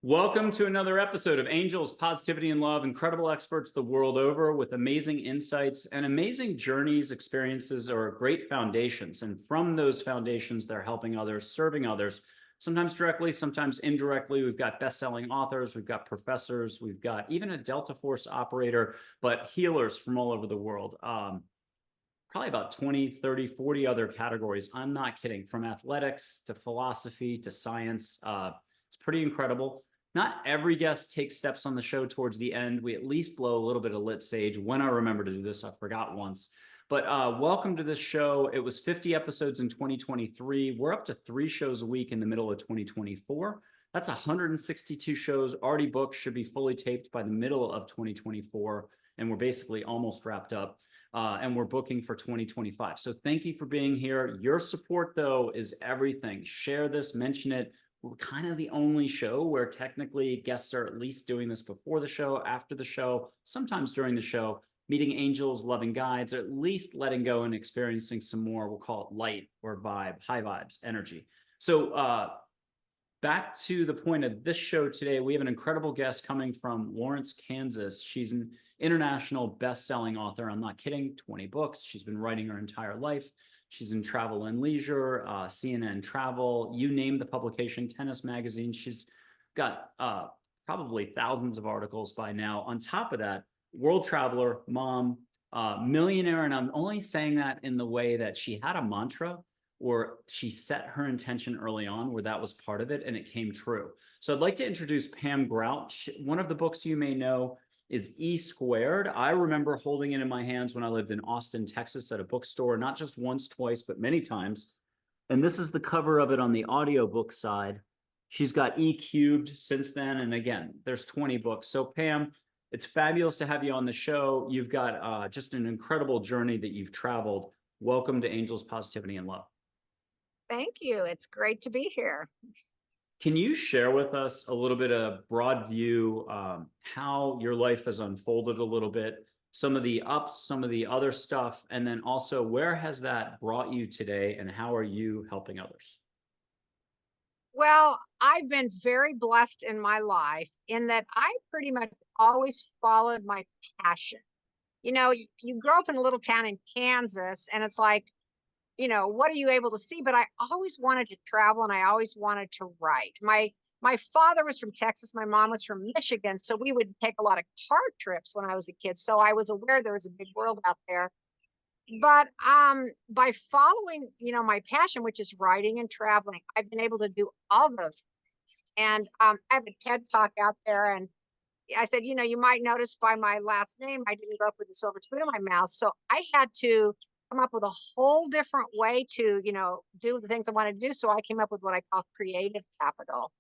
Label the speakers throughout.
Speaker 1: Welcome to another episode of Angels, Positivity, and Love. Incredible experts the world over with amazing insights and amazing journeys, experiences, or great foundations. And from those foundations, they're helping others, serving others, sometimes directly, sometimes indirectly. We've got best-selling authors, we've got professors, we've got even a Delta Force operator, but healers from all over the world. Probably about 20, 30, 40 other categories. I'm not kidding. From athletics to philosophy to science. It's pretty incredible. Not every guest takes steps on the show towards the end. We at least blow a little bit of lit sage. When I remember to do this, I forgot once. But welcome to this show. It was 50 episodes in 2023. We're up to 3 shows a week in the middle of 2024. That's 162 shows already booked, should be fully taped by the middle of 2024. And we're basically almost wrapped up. And we're booking for 2025. So thank you for being here. Your support, though, is everything. Share this, mention it. We're kind of the only show where technically guests are at least doing this before the show, after the show, sometimes during the show, meeting angels, loving guides, or at least letting go and experiencing some more, we'll call it light or vibe, high vibes, energy. So back to the point of this show today, we have an incredible guest coming from Lawrence, Kansas. She's an international best-selling author. I'm not kidding, 20 books. She's been writing her entire life. She's in Travel and Leisure, CNN Travel, you name the publication, Tennis Magazine. She's got probably thousands of articles by now. On top of that, world traveler, mom, millionaire. And I'm only saying that in the way that she had a mantra or she set her intention early on where that was part of it and it came true. So I'd like to introduce Pam Grout. One of the books you may know is E Squared. I remember holding it in my hands when I lived in Austin, Texas at a bookstore, not just once, twice, but many times. And this is the cover of it on the audiobook side. She's got E Cubed since then. And again, there's 20 books. So Pam, it's fabulous to have you on the show. You've got just an incredible journey that you've traveled. Welcome to Angels, Positivity, and Love.
Speaker 2: Thank you. It's great to be here.
Speaker 1: Can you share with us a little bit of broad view, how your life has unfolded a little bit, some of the ups, some of the other stuff, and then also where has that brought you today and how are you helping others?
Speaker 2: Well, I've been very blessed in my life in that I pretty much always followed my passion. You grow up in a little town in Kansas and it's like, what are you able to see? But I always wanted to travel and I always wanted to write. My father was from Texas, my mom was from Michigan, so we would take a lot of car trips when I was a kid. So I was aware there was a big world out there. But by following, my passion, which is writing and traveling, I've been able to do all those things. And I have a TED talk out there, and I said, you might notice by my last name, I didn't grow up with a silver spoon in my mouth. So I had to come up with a whole different way to, do the things I wanted to do. So I came up with what I call creative capital.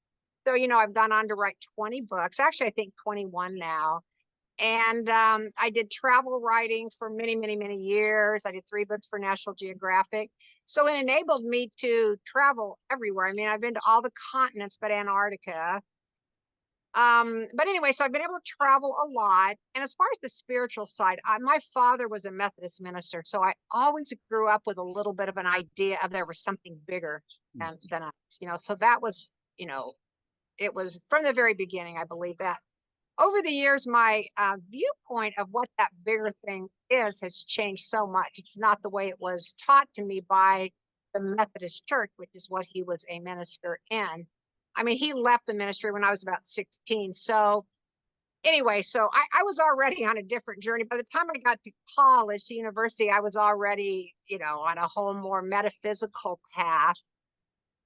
Speaker 2: So, I've gone on to write 20 books, actually, I think 21 now. And I did travel writing for many, many, many years. I did 3 books for National Geographic. So it enabled me to travel everywhere. I mean, I've been to all the continents but Antarctica. But anyway, so I've been able to travel a lot. And as far as the spiritual side, my father was a Methodist minister. So I always grew up with a little bit of an idea of there was something bigger than us, so that was, it was from the very beginning, I believe that. Over the years, my viewpoint of what that bigger thing is has changed so much. It's not the way it was taught to me by the Methodist Church, which is what he was a minister in. I mean, he left the ministry when I was about 16. So anyway, so I was already on a different journey. By the time I got to college, to university, I was already, on a whole more metaphysical path.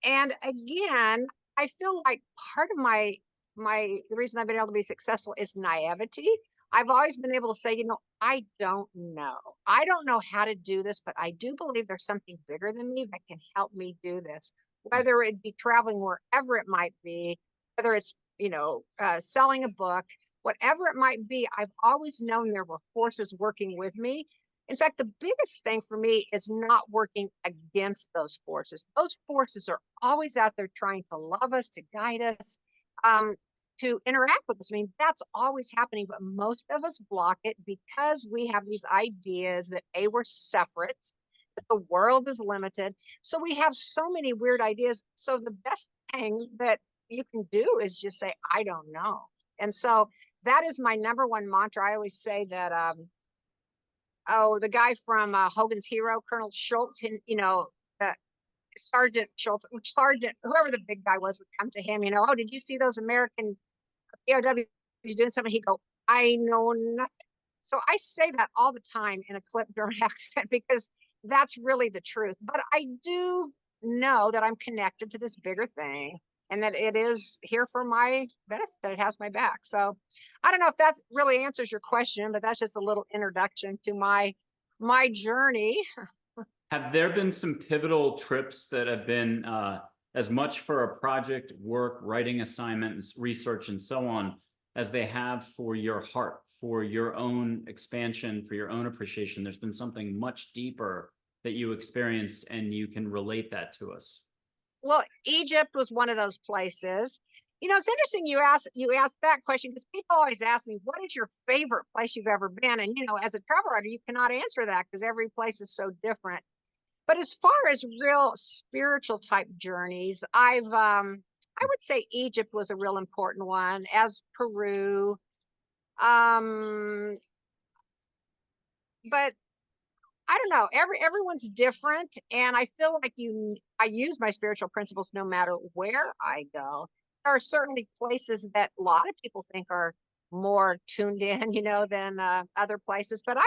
Speaker 2: And again, I feel like part of the reason I've been able to be successful is naivety. I've always been able to say, I don't know. I don't know how to do this, but I do believe there's something bigger than me that can help me do this, whether it be traveling wherever it might be, whether it's, selling a book, whatever it might be. I've always known there were forces working with me. In fact, the biggest thing for me is not working against those forces. Those forces are always out there trying to love us, to guide us, to interact with us. I mean, that's always happening, but most of us block it because we have these ideas that we're separate, that the world is limited. So we have so many weird ideas. So the best thing that you can do is just say, I don't know. And so that is my number one mantra. I always say that, oh, the guy from Hogan's Hero, Colonel Schultz, and, uh, Sergeant Schultz, Sergeant, whoever the big guy was would come to him, oh, did you see those American POWs doing something? He'd go, I know nothing. So I say that all the time in a clipped German accent because that's really the truth. But I do know that I'm connected to this bigger thing and that it is here for my benefit, that it has my back. So I don't know if that really answers your question, but that's just a little introduction to my journey.
Speaker 1: Have there been some pivotal trips that have been as much for a project, work, writing assignment, research, and so on, as they have for your heart, for your own expansion, for your own appreciation? There's been something much deeper that you experienced, and you can relate that to us.
Speaker 2: Well, Egypt was one of those places. It's interesting you asked that question because people always ask me, what is your favorite place you've ever been? And as a travel writer, you cannot answer that because every place is so different. But as far as real spiritual type journeys, I would say Egypt was a real important one, as Peru. Um, but I don't know. Everyone's different, and I feel like I use my spiritual principles no matter where I go. There are certainly places that a lot of people think are more tuned in, than other places. But I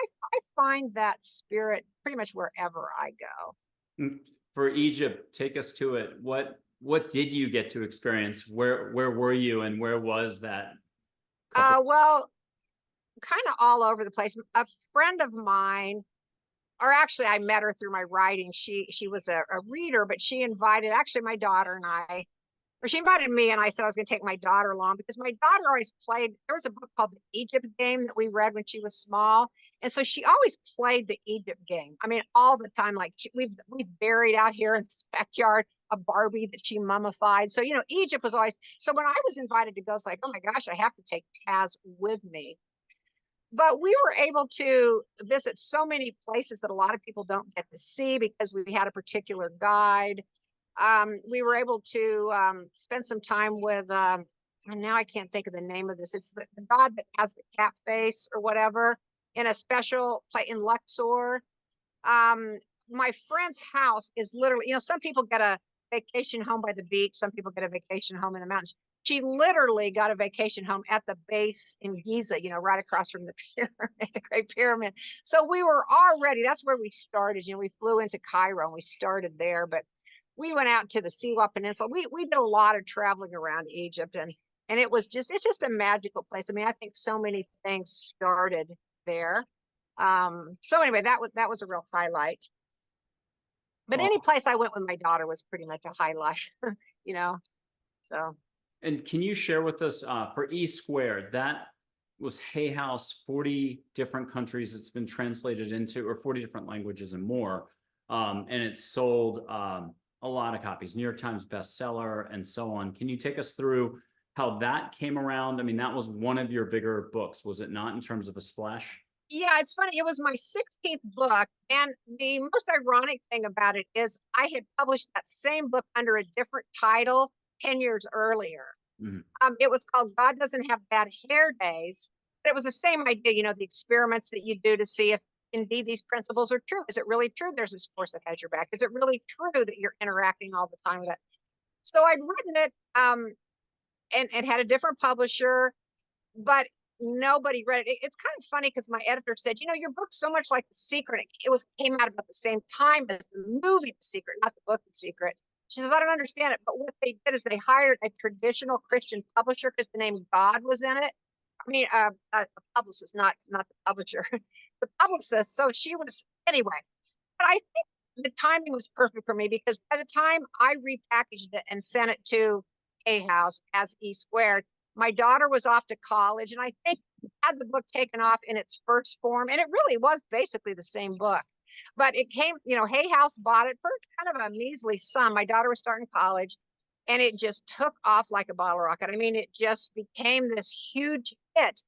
Speaker 2: find that spirit pretty much wherever I go.
Speaker 1: For Egypt, take us to it. What did you get to experience? Where were you, and where was that couple?
Speaker 2: Well, kind of all over the place. A friend of mine, or actually I met her through my writing. She was a reader, but she invited actually my daughter and I, or she invited me, and I said I was going to take my daughter along because my daughter always played. There was a book called the Egypt Game that we read when she was small, and so she always played the Egypt game. I mean, all the time. Like we've buried out here in this backyard a Barbie that she mummified. So Egypt was always. So when I was invited to go, it's like, oh my gosh, I have to take Taz with me. But we were able to visit so many places that a lot of people don't get to see because we had a particular guide. We were able to spend some time with, and now I can't think of the name of this. It's the god that has the cat face or whatever in a special place in Luxor. My friend's house is literally, some people get a vacation home by the beach. Some people get a vacation home in the mountains. She literally got a vacation home at the base in Giza, right across from the pyramid, the Great Pyramid. So we were already, that's where we started. We flew into Cairo and we started there, but we went out to the Siwa Peninsula. We did a lot of traveling around Egypt, and it's just a magical place. I mean, I think so many things started there. So anyway, that was a real highlight. But any place I went with my daughter was pretty much a highlight, so.
Speaker 1: And can you share with us for E Squared, that was Hay House, 40 different countries it's been translated into, or 40 different languages and more. And it's sold a lot of copies, New York Times bestseller and so on. Can you take us through how that came around? I mean, that was one of your bigger books, was it not, in terms of a splash?
Speaker 2: Yeah, it's funny. It was my 16th book. And the most ironic thing about it is I had published that same book under a different title 10 years earlier. Mm-hmm. It was called God Doesn't Have Bad Hair Days. But it was the same idea, the experiments that you do to see if indeed these principles are true. Is it really true there's this force that has your back? Is it really true that you're interacting all the time with it? So I'd written it and had a different publisher, but nobody read it. It's kind of funny because my editor said, your book's so much like The Secret. It came out about the same time as the movie The Secret, not the book The Secret. She says, I don't understand it. But what they did is they hired a traditional Christian publisher because the name God was in it. I mean, a publicist, not the publisher, the publicist. So she was, anyway. But I think the timing was perfect for me because by the time I repackaged it and sent it to Hay House as E Squared, my daughter was off to college, and I think had the book taken off in its first form, and it really was basically the same book. But it came, Hay House bought it for kind of a measly sum. My daughter was starting college, and it just took off like a bottle rocket. I mean, it just became this huge hit.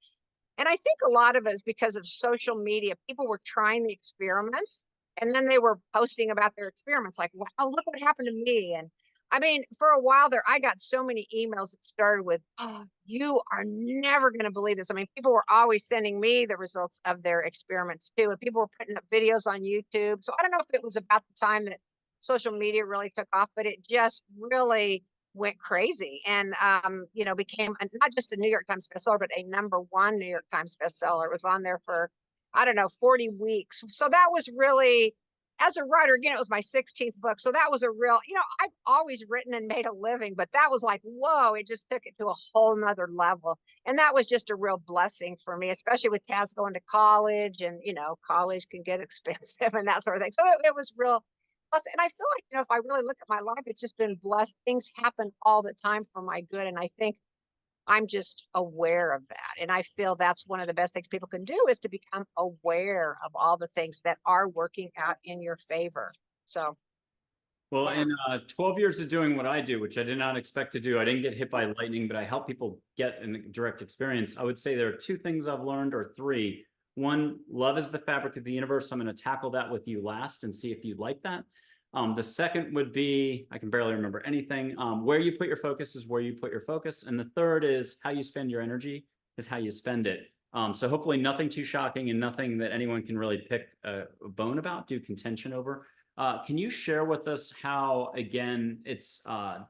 Speaker 2: And I think a lot of it is because of social media. People were trying the experiments, and then they were posting about their experiments like, wow, look what happened to me. And I mean, for a while there, I got so many emails that started with, "Oh, you are never going to believe this." I mean, people were always sending me the results of their experiments too, and people were putting up videos on YouTube. So I don't know if it was about the time that social media really took off, but it just really went crazy and, became not just a New York Times bestseller, but a #1 New York Times bestseller. It was on there for, I don't know, 40 weeks. So that was really, as a writer, again, it was my 16th book. So that was a real, I've always written and made a living, but that was like, whoa, it just took it to a whole nother level. And that was just a real blessing for me, especially with Taz going to college and, college can get expensive and that sort of thing. So it was real blessing. And I feel like, if I really look at my life, it's just been blessed. Things happen all the time for my good. And I think I'm just aware of that. And I feel that's one of the best things people can do is to become aware of all the things that are working out in your favor. So,
Speaker 1: Well,
Speaker 2: yeah.
Speaker 1: in 12 years of doing what I do, which I did not expect to do, I didn't get hit by lightning, but I help people get a direct experience. I would say there are two things I've learned, or three. One, love is the fabric of the universe. I'm going to tackle that with you last and see if you like that. The second would be, I can barely remember anything. Where you put your focus is where you put your focus. And the third is how you spend your energy is how you spend it. So hopefully nothing too shocking and nothing that anyone can really pick a bone about, do contention over. Can you share with us how, again, it's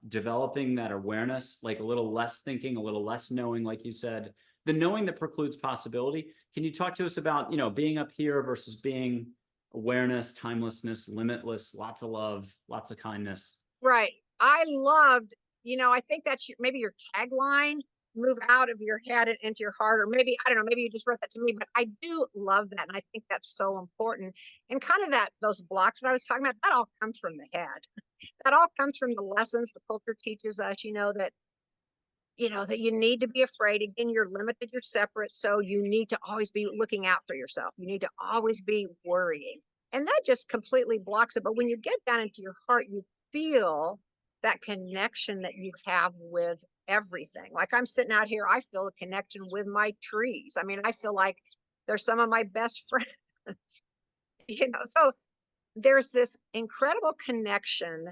Speaker 1: developing that awareness, like a little less thinking, a little less knowing, like you said, the knowing that precludes possibility. Can you talk to us about, being up here versus being awareness, timelessness, limitless, lots of love, lots of kindness?
Speaker 2: Right. I loved, I think that's maybe your tagline, move out of your head and into your heart, or maybe, I don't know, maybe you just wrote that to me, but I do love that. And I think that's so important. And kind of those blocks that I was talking about, that all comes from the head. That all comes from the lessons the culture teaches us, that you need to be afraid. Again, you're limited, you're separate. So you need to always be looking out for yourself. You need to always be worrying. And that just completely blocks it. But when you get down into your heart, you feel that connection that you have with everything. Like I'm sitting out here, I feel a connection with my trees. I mean, I feel like they're some of my best friends. So there's this incredible connection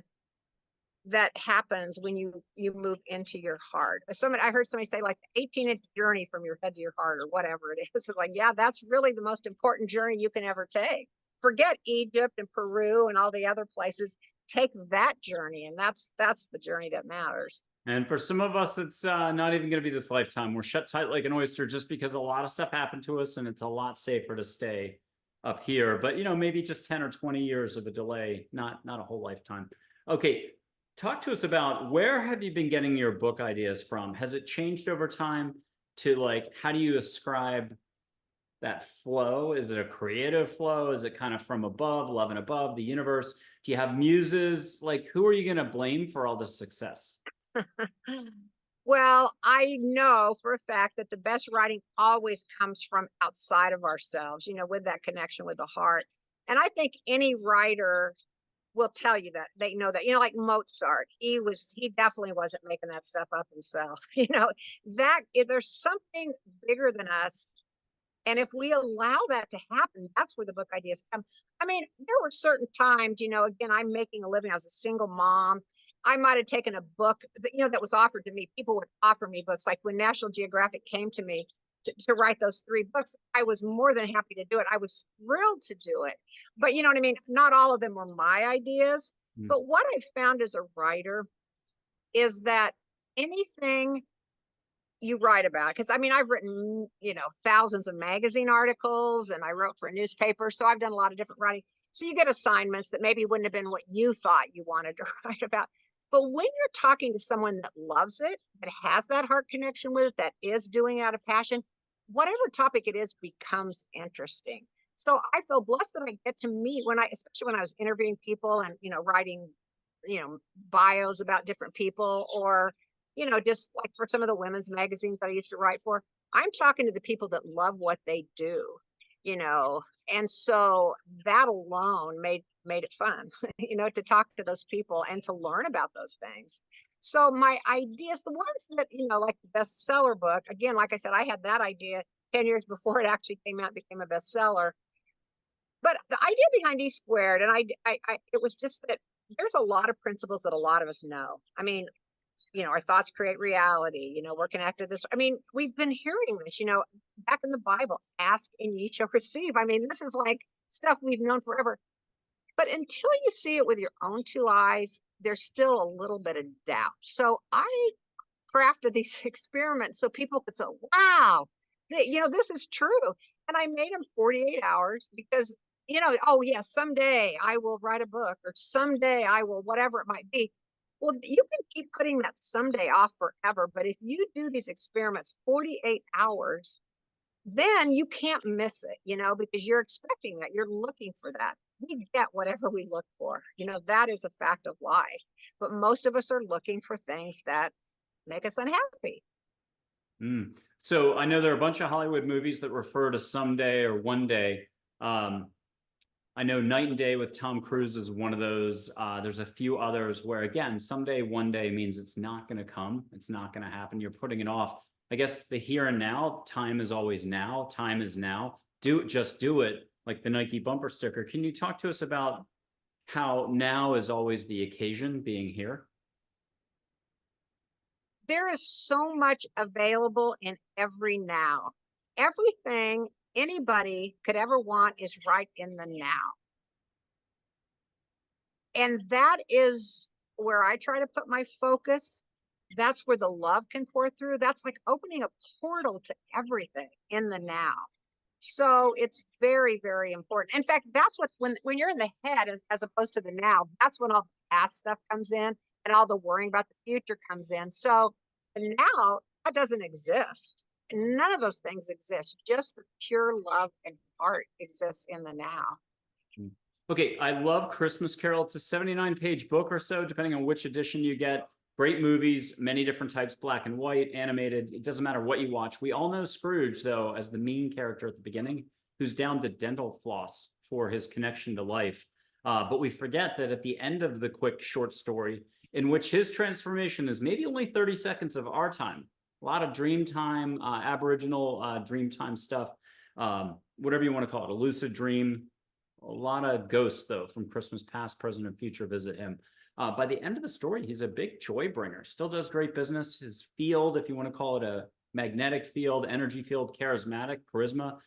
Speaker 2: that happens when you move into your heart. I heard somebody say like 18-inch journey from your head to your heart or whatever it is. It's like, yeah, that's really the most important journey you can ever take. Forget Egypt and Peru and all the other places. Take that journey, and that's the journey that matters.
Speaker 1: And for some of us, it's not even going to be this lifetime. We're shut tight like an oyster just because a lot of stuff happened to us, and it's a lot safer to stay up here. But maybe just 10 or 20 years of a delay, not a whole lifetime. Okay, talk to us about, where have you been getting your book ideas from? Has it changed over time to, like, how do you ascribe that flow? Is it a creative flow? Is it kind of from above, love and above, the universe? Do you have muses? Like, who are you going to blame for all this success?
Speaker 2: Well, I know for a fact that the best writing always comes from outside of ourselves, with that connection with the heart. And I think any writer will tell you that they know that, like Mozart, he definitely wasn't making that stuff up himself. That if there's something bigger than us, and if we allow that to happen, that's where the book ideas come. I mean, there were certain times, again, I'm making a living. I was a single mom. I might have taken a book that was offered to me. People would offer me books. Like when National Geographic came to me to write those 3 books, I was more than happy to do it. I was thrilled to do it. But you know what I mean? Not all of them were my ideas. But what I found as a writer is that anything you write about, because I mean, I've written, thousands of magazine articles, and I wrote for a newspaper. So I've done a lot of different writing. So you get assignments that maybe wouldn't have been what you thought you wanted to write about. But when you're talking to someone that loves it, that has that heart connection with it, that is doing it out of passion, whatever topic it is becomes interesting. So I feel blessed that I get to meet, especially when I was interviewing people and, writing, bios about different people, or, just like for some of the women's magazines that I used to write for, I'm talking to the people that love what they do, and so that alone made it fun, to talk to those people and to learn about those things. So my ideas, the ones that, like the bestseller book, again, like I said, I had that idea 10 years before it actually came out, became a bestseller. But the idea behind E Squared, and it was just that there's a lot of principles that a lot of us know. I mean, our thoughts create reality. We're connected this. I mean, we've been hearing this, back in the Bible, ask and ye shall receive. I mean, this is like stuff we've known forever. But until you see it with your own two eyes, there's still a little bit of doubt. So I crafted these experiments so people could say, wow, this is true. And I made them 48 hours because, oh, yeah, someday I will write a book or someday I will, whatever it might be. Well, you can keep putting that someday off forever. But if you do these experiments 48 hours, then you can't miss it, because you're expecting that. You're looking for that. We get whatever we look for. That is a fact of life. But most of us are looking for things that make us unhappy.
Speaker 1: So I know there are a bunch of Hollywood movies that refer to someday or one day. I know Night and Day with Tom Cruise is one of those. There's a few others where, again, someday, one day means it's not going to come. It's not going to happen. You're putting it off. I guess the here and now, time is always now. Time is now. Just do it, like the Nike bumper sticker. Can you talk to us about how now is always the occasion, being here?
Speaker 2: There is so much available in every now. Everything anybody could ever want is right in the now. And that is where I try to put my focus. That's where the love can pour through. That's like opening a portal to everything in the now. So it's very, very important. In fact, that's what's when you're in the head as opposed to the now, that's when all the past stuff comes in and all the worrying about the future comes in. So the now, that doesn't exist. None of those things exist. Just the pure love and heart exists in the now.
Speaker 1: Okay, I love Christmas Carol. It's a 79-page book or so, depending on which edition you get. Great movies, many different types, black and white, animated. It doesn't matter what you watch. We all know Scrooge, though, as the mean character at the beginning, who's down to dental floss for his connection to life. But we forget that at the end of the quick short story, in which his transformation is maybe only 30 seconds of our time, a lot of dream time, Aboriginal dream time stuff, whatever you want to call it, a lucid dream. A lot of ghosts, though, from Christmas past, present, and future visit him. By the end of the story, he's a big joy bringer. Still does great business. His field, if you want to call it a magnetic field, energy field, charismatic, charisma,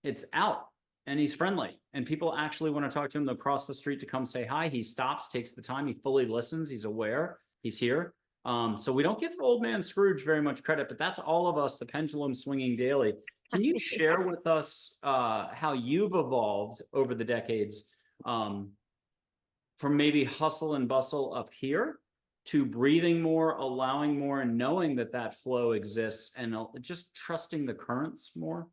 Speaker 1: it's out. And he's friendly. And people actually want to talk to him. They'll cross the street to come say hi. He stops, takes the time. He fully listens. He's aware. He's here. So we don't give old man Scrooge very much credit, but that's all of us, the pendulum swinging daily. Can you share with us how you've evolved over the decades from maybe hustle and bustle up here to breathing more, allowing more, and knowing that that flow exists, and just trusting the currents more?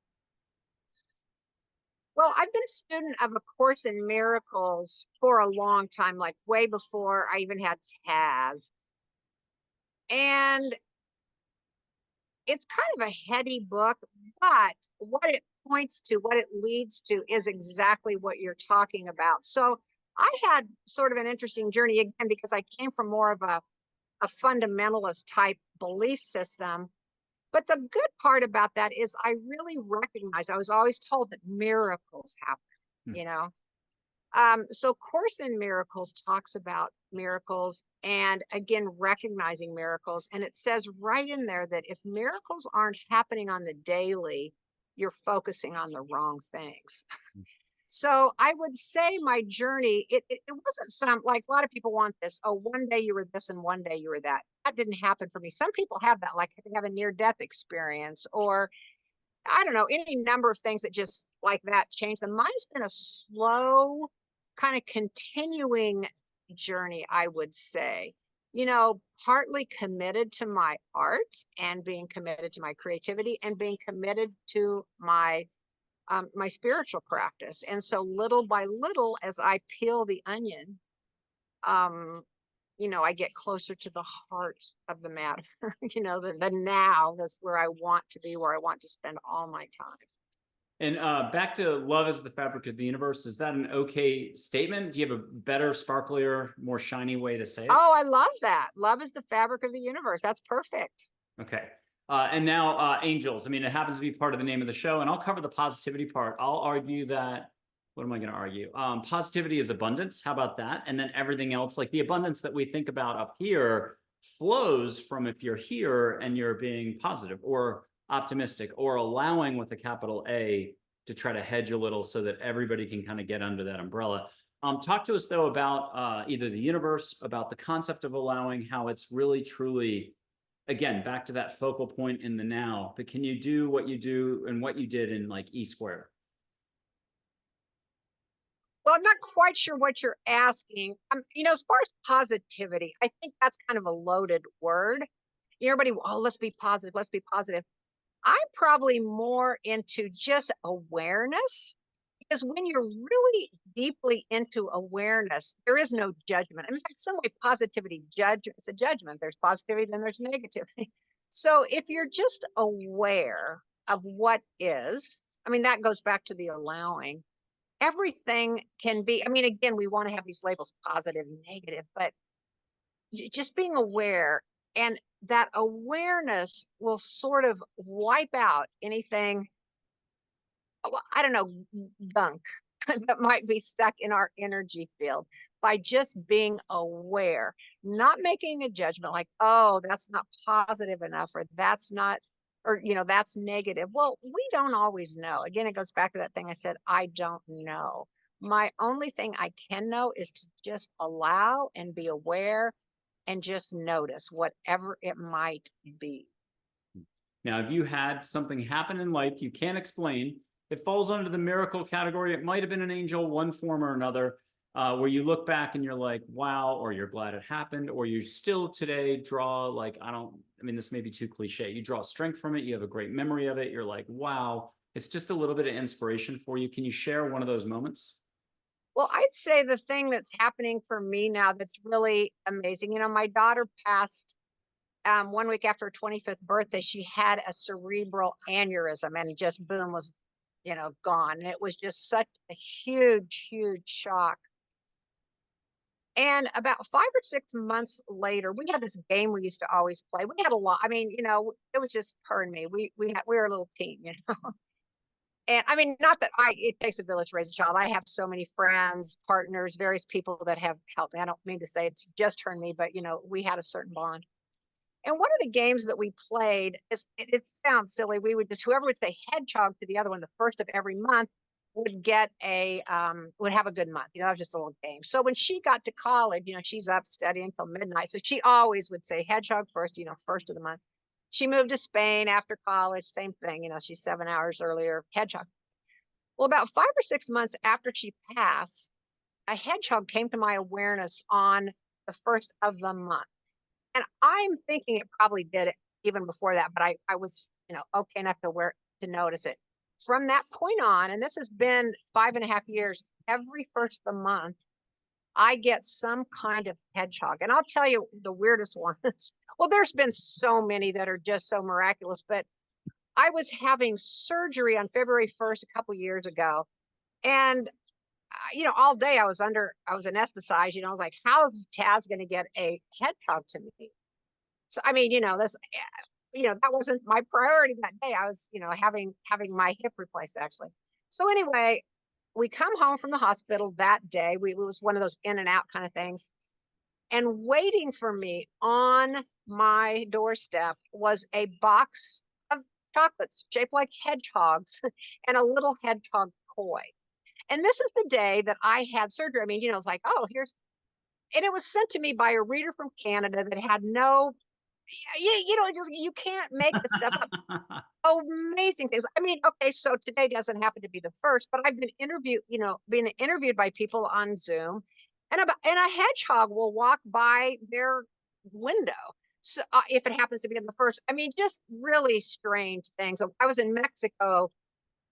Speaker 2: Well, I've been a student of A Course in Miracles for a long time, like way before I even had Taz. And it's kind of a heady book, but what it points to, what it leads to is exactly what you're talking about. So I had sort of an interesting journey, again, because I came from more of a fundamentalist type belief system. But the good part about that is I really recognize, I was always told that miracles happen, So Course in Miracles talks about miracles and, again, recognizing miracles. And it says right in there that if miracles aren't happening on the daily, you're focusing on the wrong things. So I would say my journey, it wasn't like a lot of people want this. Oh, one day you were this and one day you were that. That didn't happen for me. Some people have that, like they have a near-death experience, or I don't know, any number of things that just like that change them. Mine's been a slow, kind of continuing journey, I would say. Partly committed to my art and being committed to my creativity and being committed to my spiritual practice. And so little by little, as I peel the onion, I get closer to the heart of the matter, the now. That's where I want to be, where I want to spend all my time.
Speaker 1: And back to love is the fabric of the universe. Is that an okay statement? Do you have a better, sparklier, more shiny way to say it?
Speaker 2: Oh, I love that. Love is the fabric of the universe. That's perfect.
Speaker 1: Okay. And now angels. I mean, it happens to be part of the name of the show, and I'll cover the positivity part. I'll argue that what am I going to argue? Positivity is abundance. How about that? And then everything else, like the abundance that we think about up here, flows from if you're here and you're being positive or optimistic or allowing with a capital A to try to hedge a little so that everybody can kind of get under that umbrella. Talk to us though about either the universe, about the concept of allowing, how it's really truly, again, back to that focal point in the now, but can you do what you do and what you did in like E square?
Speaker 2: Well, I'm not quite sure what you're asking. As far as positivity, I think that's kind of a loaded word. Everybody, oh, let's be positive, let's be positive. I'm probably more into just awareness, because when you're really deeply into awareness, there is no judgment. In fact, some way positivity it's a judgment. There's positivity, then there's negativity. So if you're just aware of what is, that goes back to the allowing. Everything can be, again, we want to have these labels, positive, negative, but just being aware, and that awareness will sort of wipe out anything, I don't know, gunk that might be stuck in our energy field, by just being aware, not making a judgment like, oh, that's not positive enough, or that's not, or, that's negative. Well, we don't always know. Again, it goes back to that thing I said, I don't know. My only thing I can know is to just allow and be aware and just notice whatever it might be.
Speaker 1: Now, if you had something happen in life you can't explain, it falls under the miracle category. It might have been an angel, one form or another, where you look back and you're like, wow, or you're glad it happened, or you still today draw like, this may be too cliche. You draw strength from it. You have a great memory of it. You're like, wow, it's just a little bit of inspiration for you. Can you share one of those moments?
Speaker 2: Well, I'd say the thing that's happening for me now that's really amazing, my daughter passed 1 week after her 25th birthday. She had a cerebral aneurysm and just boom, was, gone. And it was just such a huge, huge shock. And about 5 or 6 months later, we had this game we used to always play. We had a lot. It was just her and me. We were a little team, And not that it takes a village to raise a child. I have so many friends, partners, various people that have helped me. I don't mean to say it's just her and me, but we had a certain bond. And one of the games that we played is, it sounds silly. We would just, whoever would say hedgehog to the other one, the first of every month, would get would have a good month. That was just a little game. So when she got to college, she's up studying until midnight. So she always would say hedgehog first, first of the month. She moved to Spain after college, same thing. She's 7 hours earlier, hedgehog. Well, about 5 or 6 months after she passed, a hedgehog came to my awareness on the first of the month. And I'm thinking it probably did it even before that, but I was, okay enough to notice it. From that point on, and this has been 5.5 years, every first of the month, I get some kind of hedgehog. And I'll tell you the weirdest ones. Well, there's been so many that are just so miraculous, but I was having surgery on February 1st, a couple years ago. And all day I was anesthetized. I was like, how is Taz going to get a hedgehog to me? So, this, that wasn't my priority that day. I was, having my hip replaced actually. So anyway, we come home from the hospital that day. It was one of those in and out kind of things. And waiting for me on my doorstep was a box of chocolates shaped like hedgehogs and a little hedgehog toy. And this is the day that I had surgery. It's like, oh, and it was sent to me by a reader from Canada that had no, you can't make this stuff up. Amazing things. Okay, so today doesn't happen to be the first, but I've been interviewed by people on Zoom, and a hedgehog will walk by their window. So if it happens to be the first, just really strange things. I was in Mexico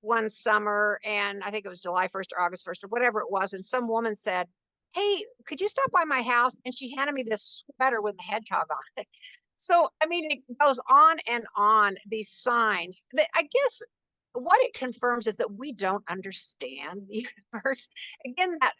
Speaker 2: one summer, and I think it was July 1st or August 1st or whatever it was. And some woman said, hey, could you stop by my house? And she handed me this sweater with a hedgehog on it. So, it goes on, these signs that I guess what it confirms is that we don't understand the universe. Again, that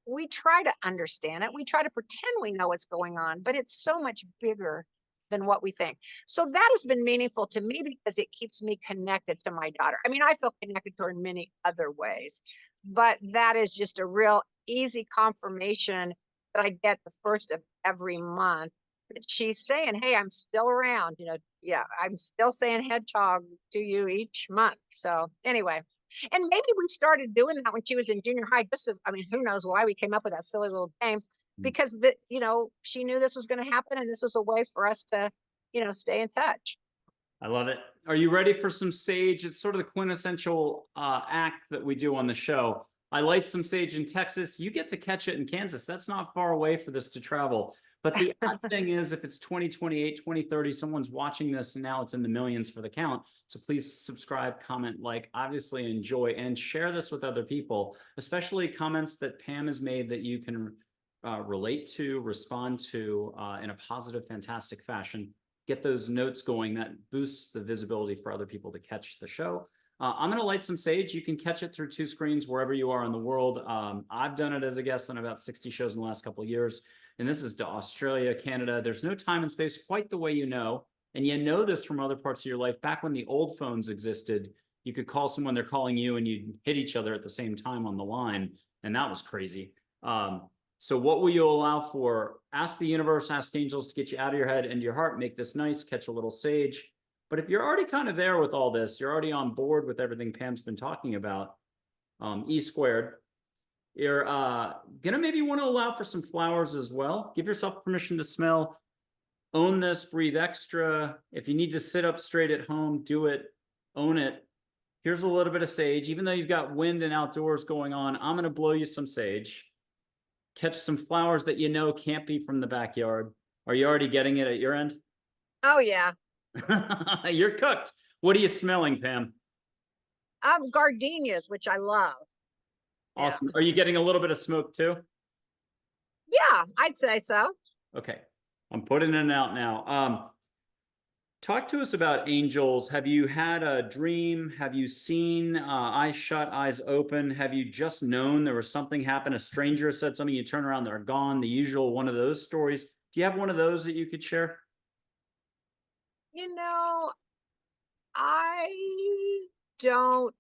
Speaker 2: we try to understand it. We try to pretend we know what's going on, but it's so much bigger than what we think. So that has been meaningful to me because it keeps me connected to my daughter. I feel connected to her in many other ways, but that is just a real easy confirmation that I get the first of every month that she's saying, "Hey, I'm still around." Yeah, I'm still saying hedgehog to you each month. So anyway, and maybe we started doing that when she was in junior high. Just as, I mean, who knows why we came up with that silly little game,
Speaker 1: Mm.
Speaker 2: because she knew this was going to happen, and this was a way for us to, stay in touch.
Speaker 1: I love it. Are you ready for some sage? It's sort of the quintessential act that we do on the show. I light some sage in Texas. You get to catch it in Kansas. That's not far away for this to travel. But the odd thing is, if it's 2028, 2030, someone's watching this and now it's in the millions for the count. So please subscribe, comment, like, obviously enjoy, and share this with other people, especially comments that Pam has made that you can relate to, respond to in a positive, fantastic fashion. Get those notes going. That boosts the visibility for other people to catch the show. I'm going to light some sage. You can catch it through 2 screens wherever you are in the world. I've done it as a guest on about 60 shows in the last couple of years. And this is to Australia, Canada. There's no time and space quite the way you know. And you know this from other parts of your life. Back when the old phones existed, you could call someone, they're calling you, and you'd hit each other at the same time on the line. And that was crazy. So what will you allow for? Ask the universe, ask angels to get you out of your head into your heart, make this nice, catch a little sage. But if you're already kind of there with all this, you're already on board with everything Pam's been talking about, E squared, you're gonna maybe want to allow for some flowers as well. Give yourself permission to smell. Own this, breathe extra. If you need to sit up straight at home, do it, own it. Here's a little bit of sage. Even though you've got wind and outdoors going on, I'm gonna blow you some sage. Catch some flowers that you know can't be from the backyard. Are you already getting it at your end?
Speaker 2: Oh yeah.
Speaker 1: You're cooked. What are you smelling, Pam?
Speaker 2: Gardenias, which I love.
Speaker 1: Awesome. Are you getting a little bit of smoke too?
Speaker 2: Yeah, I'd say so.
Speaker 1: Okay. I'm putting it out now. Talk to us about angels. Have you had a dream? Have you seen eyes shut, eyes open? Have you just known there was something happen? A stranger said something, you turn around, they're gone. The usual one of those stories. Do you have one of those that you could share?
Speaker 2: I don't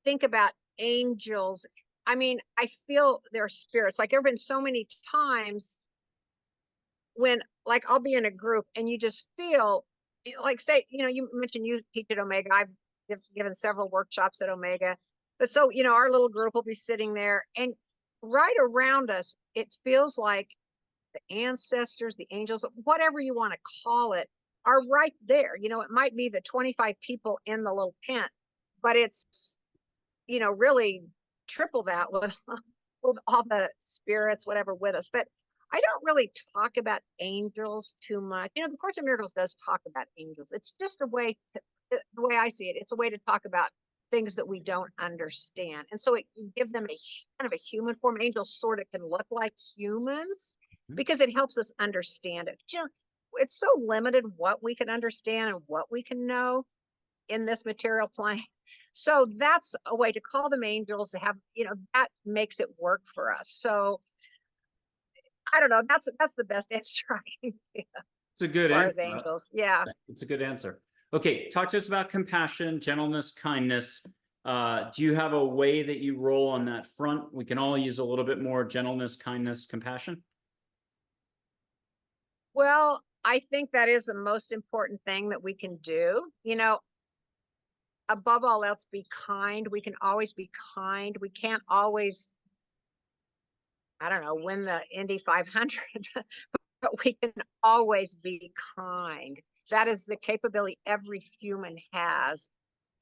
Speaker 2: think about angels. I mean, I feel their spirits. Like there have been so many times when, like, I'll be in a group and you just feel like, say, you mentioned you teach at Omega. I've given several workshops at Omega. But so, our little group will be sitting there, and right around us, it feels like the ancestors, the angels, whatever you want to call it, are right there. It might be the 25 people in the little tent, but it's, really triple that with, with all the spirits, whatever, with us. But I don't really talk about angels too much. The Course in Miracles does talk about angels. It's just a way to, the way I see it, it's a way to talk about things that we don't understand. And so it can give them a kind of a human form. Angels sort of can look like humans because it helps us understand it. It's so limited what we can understand and what we can know in this material plane. So that's a way to call them angels, to have, that makes it work for us. So I don't know. That's the best answer I can give
Speaker 1: It's a
Speaker 2: as
Speaker 1: good
Speaker 2: far as
Speaker 1: answer.
Speaker 2: angels. Yeah.
Speaker 1: It's a good answer. Okay, talk to us about compassion, gentleness, kindness. Do you have a way that you roll on that front? We can all use a little bit more gentleness, kindness, compassion.
Speaker 2: Well, I think that is the most important thing that we can do. Above all else, be kind. We can always be kind. We can't always, I don't know, win the Indy 500, but we can always be kind. That is the capability every human has.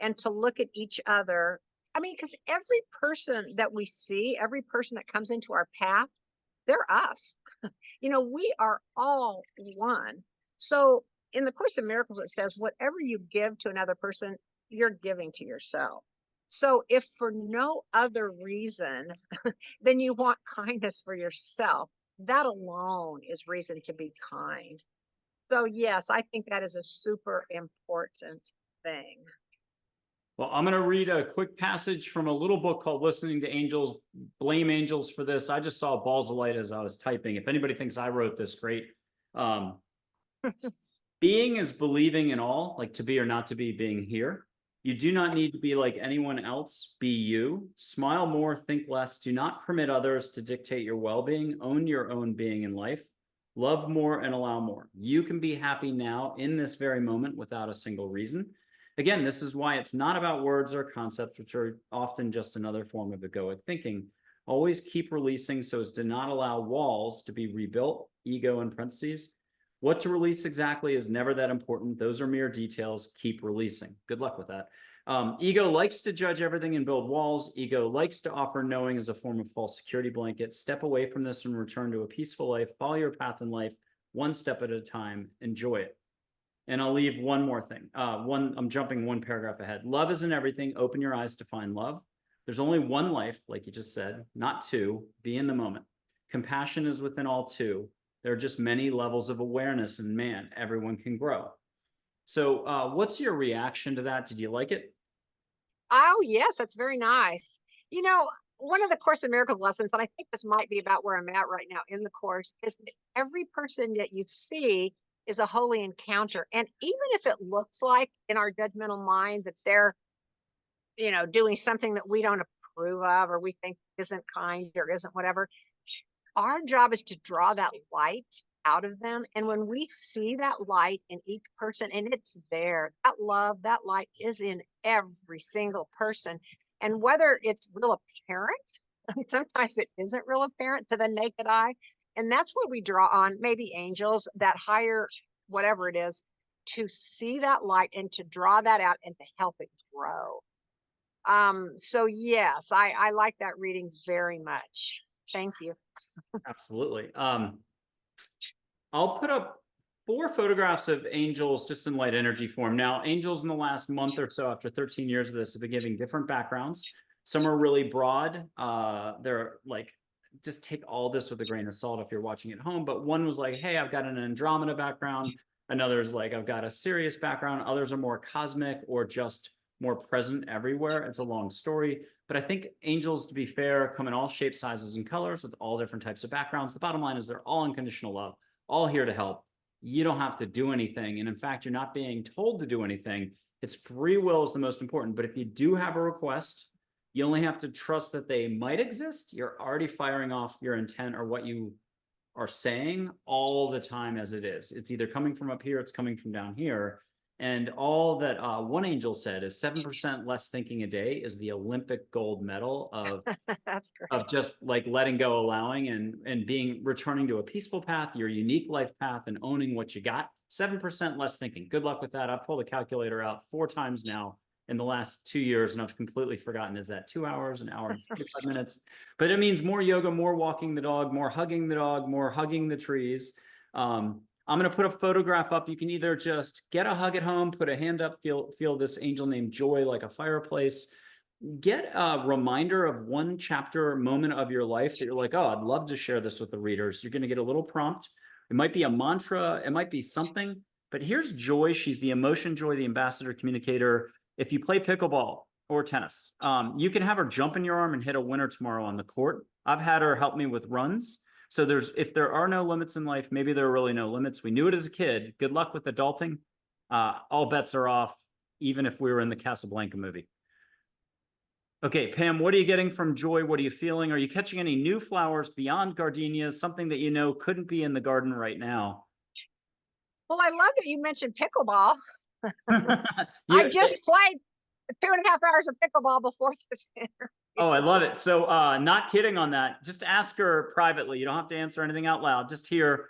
Speaker 2: And to look at each other, I mean, because every person that we see, every person that comes into our path, they're us. We are all one. So in the Course in Miracles, it says, whatever you give to another person, you're giving to yourself. So if for no other reason than you want kindness for yourself, that alone is reason to be kind. So yes, I think that is a super important thing.
Speaker 1: Well, I'm going to read a quick passage from a little book called Listening to Angels. Blame angels for this. I just saw balls of light as I was typing. If anybody thinks I wrote this, great. Being is believing in all, like to be or not to be, being here. You do not need to be like anyone else. Be you. Smile more, think less. Do not permit others to dictate your well-being. Own your own being in life. Love more and allow more. You can be happy now in this very moment without a single reason. Again, this is why it's not about words or concepts, which are often just another form of egoic thinking. Always keep releasing so as to not allow walls to be rebuilt, ego in parentheses. What to release exactly is never that important. Those are mere details. Keep releasing. Good luck with that. Ego likes to judge everything and build walls. Ego likes to offer knowing as a form of false security blanket. Step away from this and return to a peaceful life. Follow your path in life, one step at a time. Enjoy it. And I'll leave one more thing. I'm jumping one paragraph ahead. Love isn't everything. Open your eyes to find love. There's only one life, like you just said, not two. Be in the moment. Compassion is within all too. There are just many levels of awareness, and man, everyone can grow. So what's your reaction to that? Did you like it?
Speaker 2: Oh, yes, that's very nice. You know, one of the Course in Miracles lessons, and I think this might be about where I'm at right now in the Course, is that every person that you see is a holy encounter. And even if it looks like in our judgmental mind that they're, doing something that we don't approve of or we think isn't kind or isn't whatever, our job is to draw that light out of them. And when we see that light in each person and it's there, that love, that light is in every single person. And whether it's real apparent, sometimes it isn't real apparent to the naked eye. And that's what we draw on, maybe angels, that higher, whatever it is, to see that light and to draw that out and to help it grow. So yes, I like that reading very much. Thank you.
Speaker 1: Absolutely. I'll put up 4 photographs of angels just in light energy form. Now, angels in the last month or so, after 13 years of this, have been giving different backgrounds. Some are really broad. They're like, just take all this with a grain of salt if you're watching at home. But one was like, hey, I've got an Andromeda background. Another's like, I've got a Sirius background. Others are more cosmic or just more present everywhere. It's a long story. But I think angels, to be fair, come in all shapes, sizes, and colors with all different types of backgrounds. The bottom line is they're all unconditional love, all here to help. You don't have to do anything. And in fact, you're not being told to do anything. It's free will is the most important. But if you do have a request, you only have to trust that they might exist. You're already firing off your intent or what you are saying all the time as it is. It's either coming from up here, it's coming from down here. And all that one angel said is 7% less thinking a day is the Olympic gold medal of
Speaker 2: That's great.
Speaker 1: of just like letting go, allowing, and being returning to a peaceful path, your unique life path, and owning what you got. 7% less thinking. Good luck with that. I've pulled the calculator out 4 times now in the last 2 years, and I've completely forgotten. Is that 2 hours, an hour and 45 minutes? But it means more yoga, more walking the dog, more hugging the dog, more hugging the trees. I'm going to put a photograph up. You can either just get a hug at home, put a hand up, feel this angel named Joy like a fireplace. Get a reminder of one chapter moment of your life that you're like, oh, I'd love to share this with the readers. You're going to get a little prompt. It might be a mantra. It might be something. But here's Joy. She's the emotion Joy, the ambassador communicator. If you play pickleball or tennis, you can have her jump in your arm and hit a winner tomorrow on the court. I've had her help me with runs. So if there are no limits in life, maybe there are really no limits. We knew it as a kid. Good luck with adulting. All bets are off, even if we were in the Casablanca movie. Okay, Pam, what are you getting from Joy? What are you feeling? Are you catching any new flowers beyond gardenias, something that you know couldn't be in the garden right now?
Speaker 2: Well, I love that you mentioned pickleball. I just played 2.5 hours of pickleball before this interview.
Speaker 1: Oh, I love it. So not kidding on that. Just ask her privately. You don't have to answer anything out loud. Just hear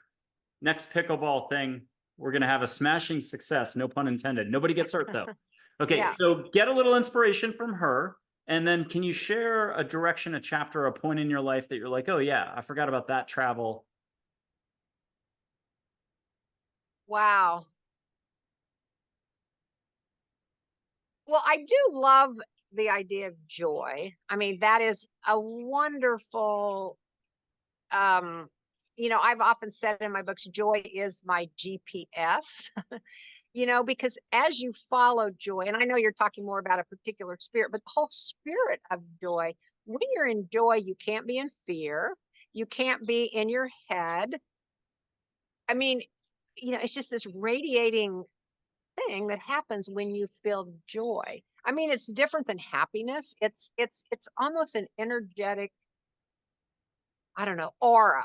Speaker 1: next pickleball thing. We're going to have a smashing success. No pun intended. Nobody gets hurt though. Okay, yeah. So get a little inspiration from her. And then can you share a direction, a chapter, a point in your life that you're like, oh yeah, I forgot about that travel.
Speaker 2: Wow. Well, I do love the idea of joy. I mean, that is a wonderful, I've often said in my books, joy is my GPS, because as you follow joy, and I know you're talking more about a particular spirit, but the whole spirit of joy, when you're in joy, you can't be in fear. You can't be in your head. I mean, it's just this radiating thing that happens when you feel joy. I mean, it's different than happiness. It's almost an energetic, I don't know, aura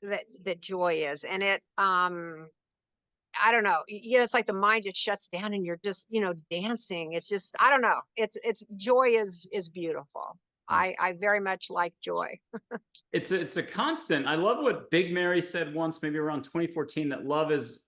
Speaker 2: that joy is. And I don't know. It's like the mind just shuts down and you're just, dancing. It's just, I don't know. It's joy is beautiful. I very much like joy.
Speaker 1: It's a constant. I love what Big Mary said once, maybe around 2014, that love is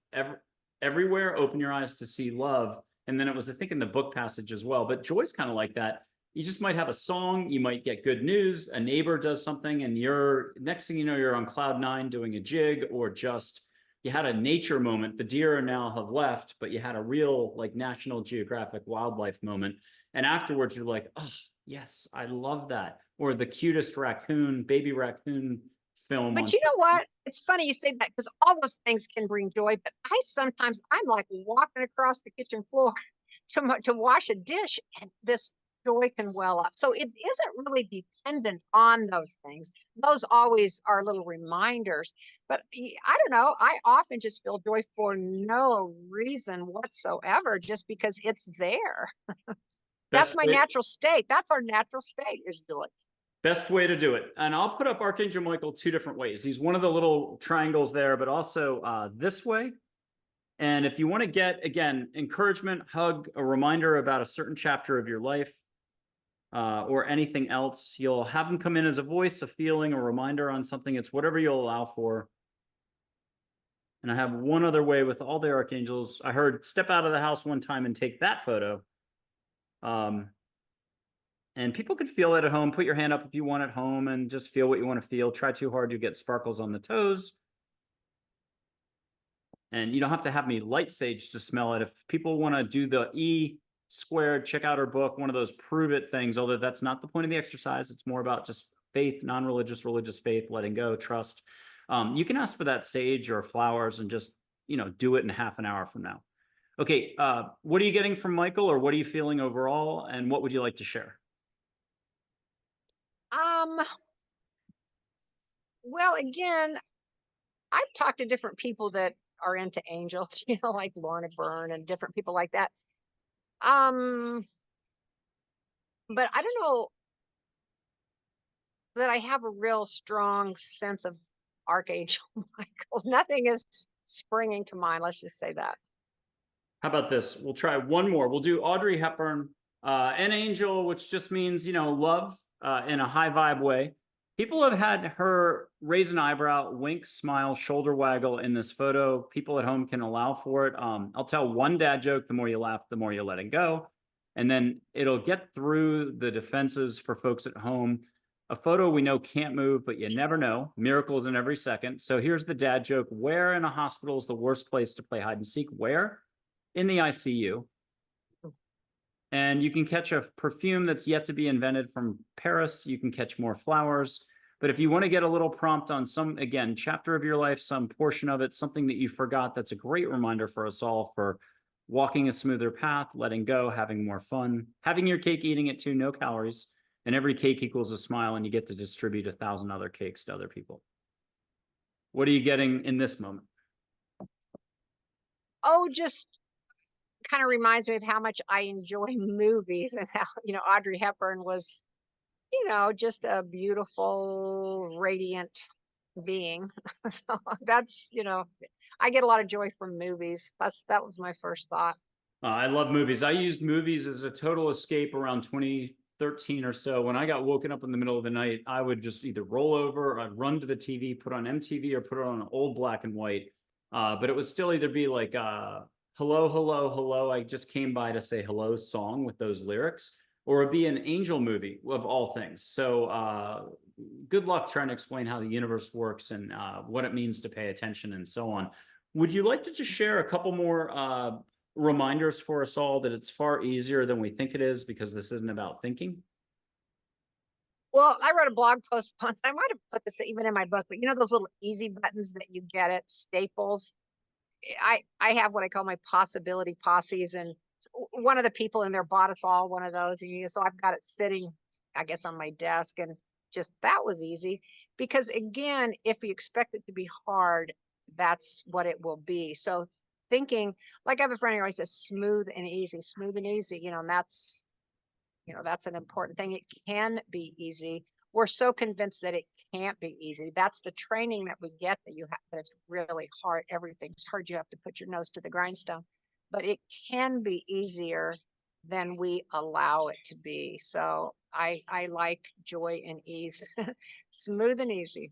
Speaker 1: everywhere. Open your eyes to see love. And then it was, I think, in the book passage as well. But joy's kind of like that. You just might have a song, you might get good news, a neighbor does something, and you're, next thing you know, you're on cloud nine doing a jig, or just you had a nature moment. The deer now have left, but you had a real like National Geographic wildlife moment. And afterwards you're like, oh yes, I love that. Or the cutest raccoon, baby raccoon film
Speaker 2: But
Speaker 1: on.
Speaker 2: you know what? It's funny you say that because all those things can bring joy. But I'm like walking across the kitchen floor to wash a dish, and this joy can well up. So it isn't really dependent on those things. Those always are little reminders. But I don't know. I often just feel joy for no reason whatsoever, just because it's there. That's
Speaker 1: Best
Speaker 2: my
Speaker 1: way,
Speaker 2: natural state. That's our natural state is joy.
Speaker 1: best way to do it. And I'll put up Archangel Michael two different ways. He's one of the little triangles there, but also this way. And if you want to get, again, encouragement, hug, a reminder about a certain chapter of your life, or anything else, you'll have them come in as a voice, a feeling, a reminder on something. It's whatever you'll allow for. And I have one other way with all the archangels. I heard step out of the house one time and take that photo. And people can feel it at home. Put your hand up if you want at home and just feel what you want to feel. Try too hard, you get sparkles on the toes. And you don't have to have me light sage to smell it. If people want to do the E squared, check out her book, one of those prove it things, although that's not the point of the exercise. It's more about just faith, non-religious, religious faith, letting go, trust. You can ask for that sage or flowers and just, do it in half an hour from now. Okay, what are you getting from Michael, or what are you feeling overall, and what would you like to share?
Speaker 2: Um, well, again, I've talked to different people that are into angels, like Lorna Byrne and different people like that. Um, but I don't know that I have a real strong sense of Archangel Michael. Nothing is springing to mind. Let's just say that.
Speaker 1: How about this? We'll try one more. We'll do Audrey Hepburn, an angel, which just means, love in a high vibe way. People have had her raise an eyebrow, wink, smile, shoulder waggle in this photo. People at home can allow for it. I'll tell one dad joke. The more you laugh, the more you let it go. And then it'll get through the defenses for folks at home. A photo we know can't move, but you never know. Miracles in every second. So here's the dad joke. Where in a hospital is the worst place to play hide and seek? Where? In the ICU. And you can catch a perfume that's yet to be invented from Paris. You can catch more flowers. But if you want to get a little prompt on some, again, chapter of your life, some portion of it, something that you forgot, that's a great reminder for us all for walking a smoother path, letting go, having more fun, having your cake, eating it too, no calories. And every cake equals a smile, and you get to distribute 1,000 other cakes to other people. What are you getting in this moment?
Speaker 2: Oh, just kind of reminds me of how much I enjoy movies and how, Audrey Hepburn was, just a beautiful, radiant being. So that's, I get a lot of joy from movies. That was my first thought.
Speaker 1: I love movies. I used movies as a total escape around 2013 or so. When I got woken up in the middle of the night, I would just either roll over, or I'd run to the TV, put on MTV, or put it on an old black and white. But it would still either be like hello, hello, hello, I just came by to say hello song with those lyrics, or it'd be an angel movie of all things. So good luck trying to explain how the universe works and what it means to pay attention and so on. Would you like to just share a couple more reminders for us all that it's far easier than we think it is, because this isn't about thinking?
Speaker 2: Well, I wrote a blog post once. I might have put this even in my book, but those little easy buttons that you get at Staples. I have what I call my possibility posses, and one of the people in there bought us all one of those. And so I've got it sitting, I guess, on my desk, and just that was easy because again, if we expect it to be hard, that's what it will be. So thinking, like I have a friend who always says smooth and easy, and that's that's an important thing. It can be easy. We're so convinced that it can't be easy. That's the training that we get, that you have, that it's really hard. Everything's hard. You have to put your nose to the grindstone, but it can be easier than we allow it to be. So I like joy and ease, smooth and easy.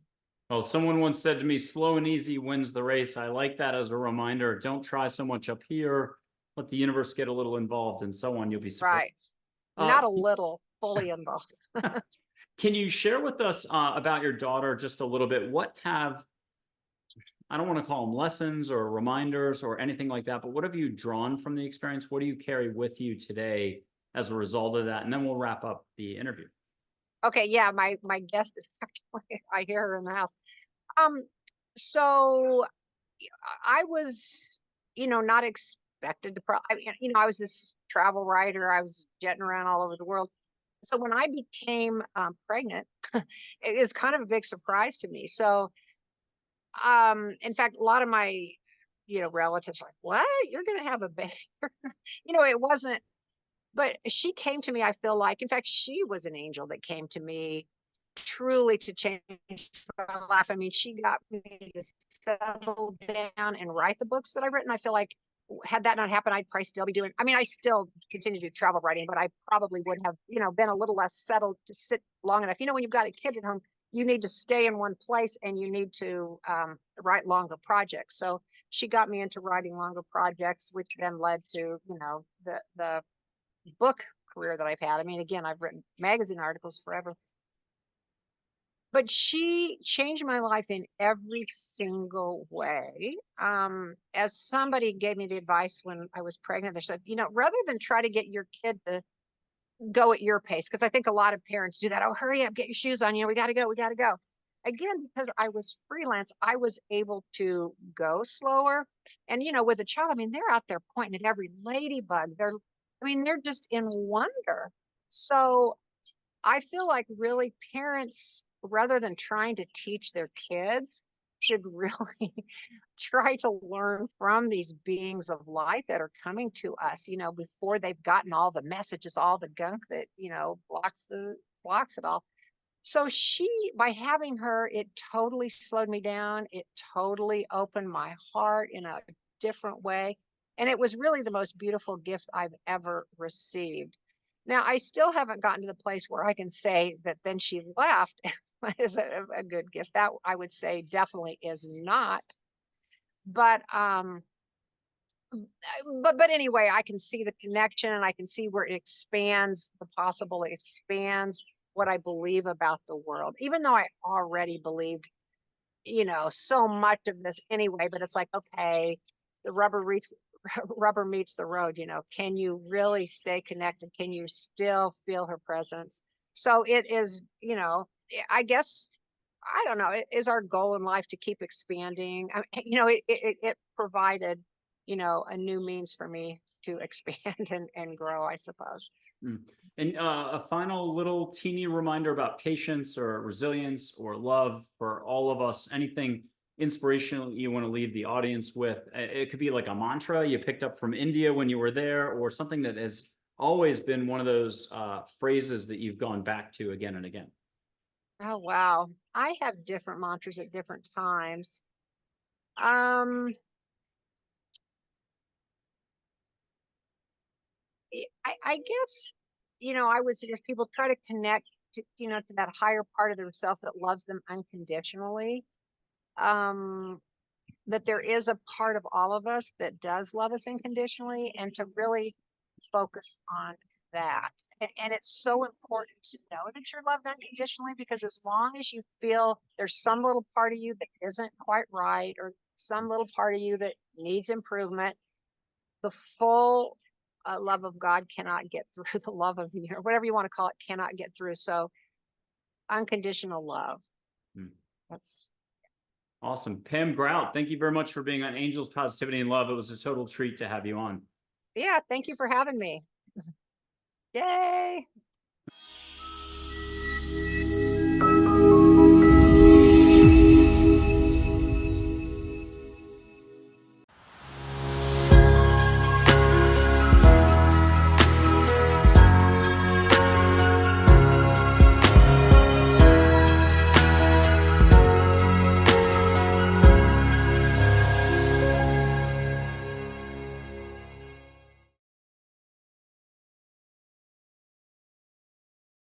Speaker 1: Well, someone once said to me, slow and easy wins the race. I like that as a reminder. Don't try so much up here. Let the universe get a little involved and so on. You'll be surprised.
Speaker 2: Right.
Speaker 1: Uh,
Speaker 2: Not a little, fully involved.
Speaker 1: Can you share with us about your daughter just a little bit? What have, I don't want to call them lessons or reminders or anything like that, but what have you drawn from the experience? What do you carry with you today as a result of that? And then we'll wrap up the interview.
Speaker 2: Okay, yeah, my guest is actually, I hear her in the house. So I was, not expected to, I was this travel writer. I was jetting around all over the world. So when I became pregnant, it was kind of a big surprise to me. So, in fact, a lot of my, relatives were like, what? You're going to have a baby? It wasn't, but she came to me, I feel like, in fact, she was an angel that came to me truly to change my life. I mean, she got me to settle down and write the books that I've written. I feel like had that not happened, I'd probably still be doing, I mean, I still continue to do travel writing, but I probably would have, been a little less settled to sit long enough. When you've got a kid at home, you need to stay in one place and you need to write longer projects. So she got me into writing longer projects, which then led to, the book career that I've had. I mean, again, I've written magazine articles forever. But she changed my life in every single way. As somebody gave me the advice when I was pregnant, they said, rather than try to get your kid to go at your pace, because I think a lot of parents do that. Oh, hurry up, get your shoes on. We got to go. We got to go. Again, because I was freelance, I was able to go slower. And, with a child, I mean, they're out there pointing at every ladybug. They're just in wonder. So I feel like really parents, rather than trying to teach their kids, should really try to learn from these beings of light that are coming to us, before they've gotten all the messages, all the gunk that, blocks it all. So by having her, it totally slowed me down. It totally opened my heart in a different way. And it was really the most beautiful gift I've ever received. Now, I still haven't gotten to the place where I can say that then she left is a good gift. That I would say definitely is not. But anyway, I can see the connection and I can see where it expands the possible, it expands what I believe about the world, even though I already believed, so much of this anyway. But it's like, okay, the rubber meets the road. Can you really stay connected? Can you still feel her presence? So it is, I guess, I don't know, it is our goal in life to keep expanding. It provided, a new means for me to expand and grow, I suppose.
Speaker 1: And a final little teeny reminder about patience or resilience or love for all of us, anything inspirational you want to leave the audience with. It could be like a mantra you picked up from India when you were there, or something that has always been one of those phrases that you've gone back to again and again.
Speaker 2: Oh, wow. I have different mantras at different times. I guess, I would suggest people try to connect to, to that higher part of themselves that loves them unconditionally. That there is a part of all of us that does love us unconditionally, and to really focus on that. And it's so important to know that you're loved unconditionally, because as long as you feel there's some little part of you that isn't quite right, or some little part of you that needs improvement, the full love of God cannot get through. The love of you, or whatever you want to call it, cannot get through. So unconditional love. That's
Speaker 1: awesome. Pam Grout, thank you very much for being on Angels, Positivity, and Love. It was a total treat to have you on.
Speaker 2: Yeah, thank you for having me. Yay.